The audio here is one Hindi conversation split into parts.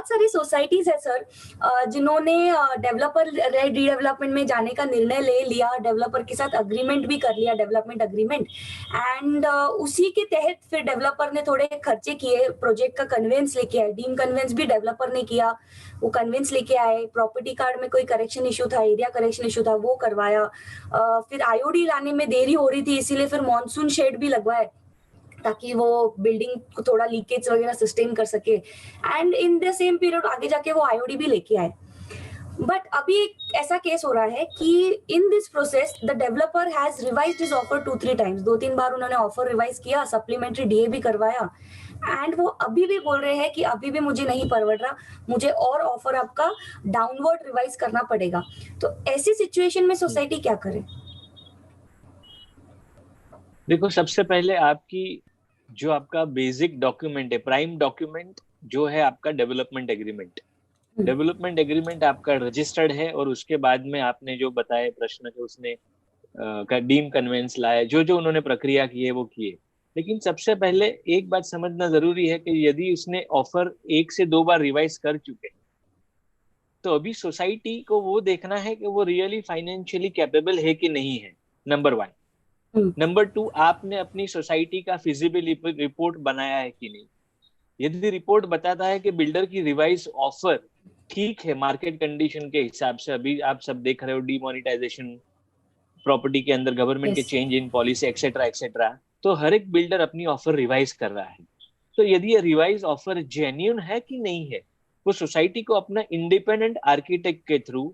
बहुत सारी सोसाइटीज है सर जिन्होंने डेवलपर रीडेवलपमेंट में जाने का निर्णय ले लिया, डेवलपर के साथ अग्रीमेंट भी कर लिया, डेवलपमेंट अग्रीमेंट, एंड उसी के तहत फिर डेवलपर ने थोड़े खर्चे किए, प्रोजेक्ट का कन्वेंस लेके आए, डीम कन्वेंस भी डेवलपर ने किया, वो कन्वेंस लेके आए, प्रॉपर्टी कार्ड में कोई करेक्शन इशू था, एरिया करेक्शन इशू था, वो करवाया, फिर आईओडी लाने में देरी हो रही थी, इसीलिए फिर मॉनसून शेड भी लगवाए ताकि वो बिल्डिंग को थोड़ा लीकेज वगैरह सस्टेन कर सके, and in the same period आगे जाके वो आईओडी भी लेके आए। बट अभी एक ऐसा केस हो रहा है कि in this process the developer has revised his offer 2-3 times, 2-3 बार उन्होंने ऑफर रिवाइज किया, सप्लीमेंट्री डीए भी करवाया, एंड वो अभी भी बोल रहे हैं कि अभी भी मुझे नहीं परवड़ रहा, मुझे और ऑफर आपका डाउनवर्ड रिवाइज करना पड़ेगा। तो ऐसी सिचुएशन में सोसाइटी क्या करे? देखो, सबसे पहले आपकी जो आपका बेसिक डॉक्यूमेंट है, प्राइम डॉक्यूमेंट जो है आपका डेवलपमेंट एग्रीमेंट। डेवलपमेंट एग्रीमेंट आपका रजिस्टर्ड है, और उसके बाद में आपने जो बताए प्रश्न के उसने डीम कन्वेंस लाए, जो जो उन्होंने प्रक्रिया की है वो किए। लेकिन सबसे पहले एक बात समझना जरूरी है कि यदि उसने ऑफर 1 से 2 बार रिवाइज कर चुके, तो अभी सोसाइटी को वो देखना है कि वो रियली फाइनेंशियली कैपेबल है कि नहीं है, नंबर 1। नंबर 2, आपने अपनी सोसाइटी का फिजिबिलिटी रिपोर्ट बनाया है कि नहीं। यदि रिपोर्ट बताता है कि बिल्डर की रिवाइज ऑफर ठीक है मार्केट कंडीशन के हिसाब से, अभी आप सब देख रहे हो डीमोनेटाइजेशन, प्रॉपर्टी के अंदर गवर्नमेंट के change in policy etcetera etcetera, तो हर एक बिल्डर अपनी ऑफर रिवाइज कर रहा है। तो यदि ये रिवाइज ऑफर जेन्युइन है कि नहीं है, वो सोसाइटी को अपना इंडिपेंडेंट आर्किटेक्ट के थ्रू,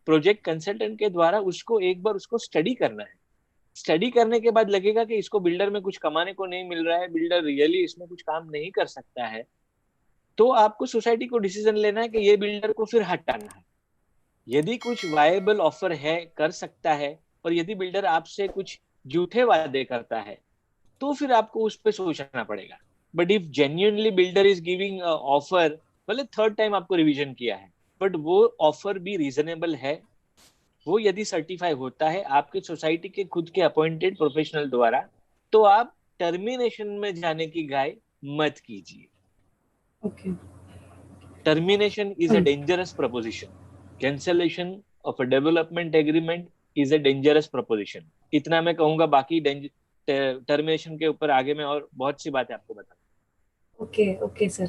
प्रोजेक्ट कंसल्टेंट के द्वारा उसको एक बार उसको स्टडी करना है। स्टडी करने के बाद लगेगा कि इसको बिल्डर में कुछ कमाने को नहीं मिल रहा है, बिल्डर रियली इसमें कुछ काम नहीं कर सकता है, तो आपको सोसाइटी को डिसीजन लेना है कि ये बिल्डर को फिर हटाना है। यदि कुछ वायबल ऑफर है, कर सकता है, और यदि बिल्डर आपसे कुछ झूठे वादे करता है, तो फिर आपको उस पर सोचना पड़ेगा। But if genuinely builder is giving offer, भले 3rd टाइम आपको रिवीजन किया है, बट वो ऑफर भी रीजनेबल है, वो यदि सर्टिफाई होता है आपकी सोसाइटी के खुद के अपॉइंटेड प्रोफेशनल द्वारा, तो आप टर्मिनेशन में जाने की गाय मत कीजिए। Okay. Termination is a dangerous proposition. Cancellation of a development agreement is a dangerous proposition. इतना मैं कहूंगा, बाकी टर्मिनेशन के ऊपर आगे मैं और बहुत सी बातें आपको बताऊंगा। Okay sir.